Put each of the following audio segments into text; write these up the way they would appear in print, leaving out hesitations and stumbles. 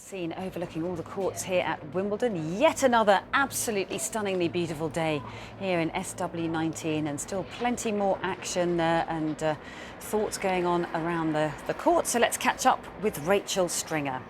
Scene overlooking all the courts here at Wimbledon. Yet another absolutely stunningly beautiful day here in SW19, and still plenty more action and thoughts going on around the court. So let's catch up with Rachel Stringer.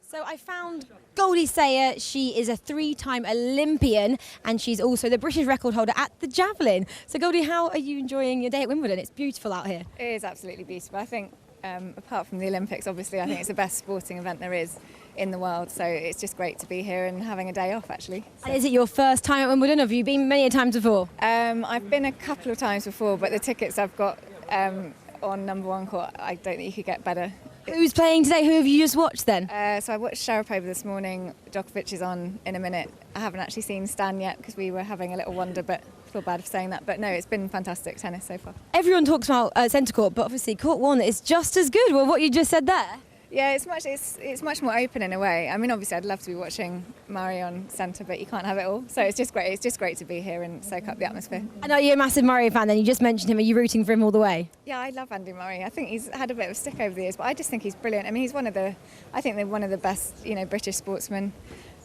So I found Goldie Sayers. She is a three-time Olympian and she's also the British record holder at the Javelin. So Goldie, how are you enjoying your day at Wimbledon? It's beautiful out here. It is absolutely beautiful. I think apart from the Olympics, obviously, I think it's the best sporting event there is in the world. So it's just great to be here and having a day off, actually. So. And is it your first time at Wimbledon, or have you been many times before? I've been a couple of times before, but the tickets I've got on number one court, I don't think you could get better. Who's playing today? Who have you just watched then? So I watched Sharapova this morning. Djokovic is on in a minute. I haven't actually seen Stan yet because we were having a little wander, but I feel bad for saying that. But no, it's been fantastic tennis so far. Everyone talks about centre court, but obviously court one is just as good. Well, what you just said there. Yeah, it's much more open in a way. I mean, obviously, I'd love to be watching Murray on centre, but you can't have it all. So it's just great. It's just great to be here and soak up the atmosphere. I know you're a massive Murray fan. Then you just mentioned him. Are you rooting for him all the way? Yeah, I love Andy Murray. I think he's had a bit of a stick over the years, but I just think he's brilliant. I mean, he's one of the best, British sportsmen.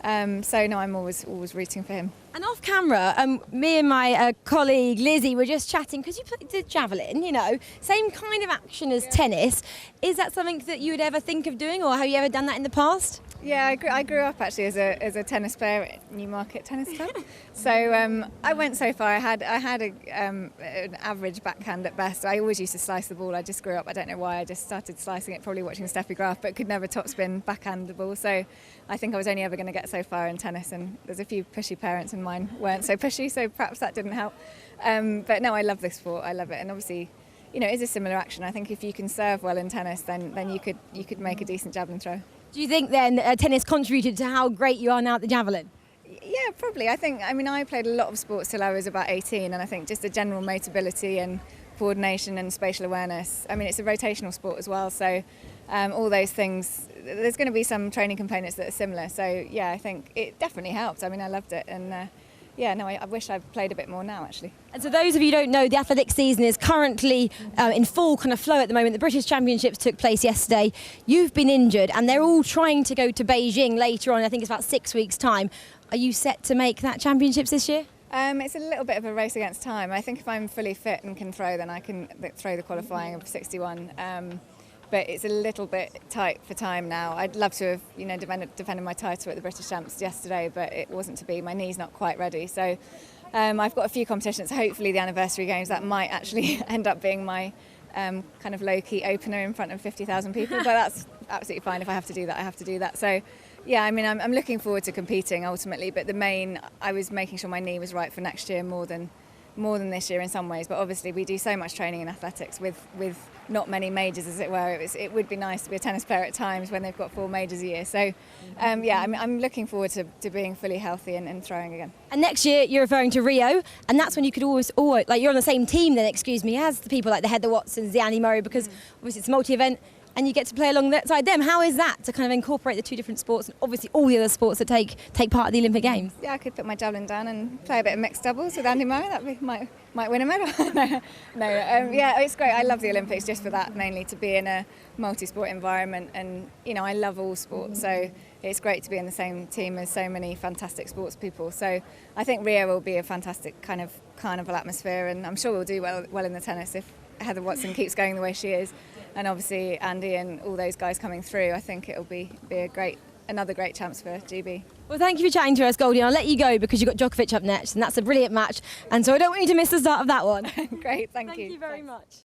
So no, I'm always rooting for him. And off camera, me and my colleague Lizzie were just chatting because you played the Javelin, same kind of action as tennis. Is that something that you would ever think of doing, or have you ever done that in the past? Yeah, I grew up actually as a tennis player at Newmarket Tennis Club. So I went so far. I had an average backhand at best. I always used to slice the ball. I just grew up. I don't know why. I just started slicing it, probably watching Steffi Graf, but could never topspin backhand the ball. So I think I was only ever going to get so far in tennis. And there's a few pushy parents, and mine weren't so pushy, so perhaps that didn't help. But no, I love this sport. I love it, and obviously, it is a similar action. I think if you can serve well in tennis, then you could make a decent javelin throw. Do you think then tennis contributed to how great you are now at the Javelin? Yeah, probably. I played a lot of sports till I was about 18, and I think just the general mobility and coordination and spatial awareness. I mean, it's a rotational sport as well, so all those things, there's going to be some training components that are similar. So yeah, I think it definitely helped. I mean, I loved it, and I wish I played a bit more now, actually. And so those of you who don't know, the athletics season is currently in full kind of flow at the moment. The British Championships took place yesterday. You've been injured, and they're all trying to go to Beijing later on. I think it's about 6 weeks' time. Are you set to make that Championships this year? It's a little bit of a race against time. I think if I'm fully fit and can throw, then I can throw the qualifying of 61. But it's a little bit tight for time now. I'd love to have, defended my title at the British Champs yesterday, but it wasn't to be. My knee's not quite ready. So I've got a few competitions, hopefully the anniversary games, that might actually end up being my kind of low-key opener in front of 50,000 people. But that's absolutely fine. If I have to do that, I have to do that. So yeah, I mean, I'm looking forward to competing ultimately, but I was making sure my knee was right for next year more than this year in some ways. But obviously we do so much training in athletics with not many majors, as it were. It would be nice to be a tennis player at times when they've got 4 majors a year. So I'm looking forward to being fully healthy and throwing again. And next year you're referring to Rio, and that's when you could always like, you're on the same team then, as the people like the Heather Watsons, the Andy Murray, because obviously it's a multi-event and you get to play alongside them. How is that to kind of incorporate the two different sports and obviously all the other sports that take part of the Olympic Games? Yeah, I could put my javelin down and play a bit of mixed doubles with Andy Murray. That might win a medal. Yeah, it's great. I love the Olympics just for that, mainly to be in a multi-sport environment, and I love all sports, so it's great to be in the same team as so many fantastic sports people. So I think Rio will be a fantastic kind of carnival atmosphere, and I'm sure we'll do well in the tennis if Heather Watson keeps going the way she is. And obviously Andy and all those guys coming through, I think it'll be another great chance for GB. Well, thank you for chatting to us, Goldie. I'll let you go because you've got Djokovic up next, and that's a brilliant match. And so I don't want you to miss the start of that one. Great, thank you. Thank you very much.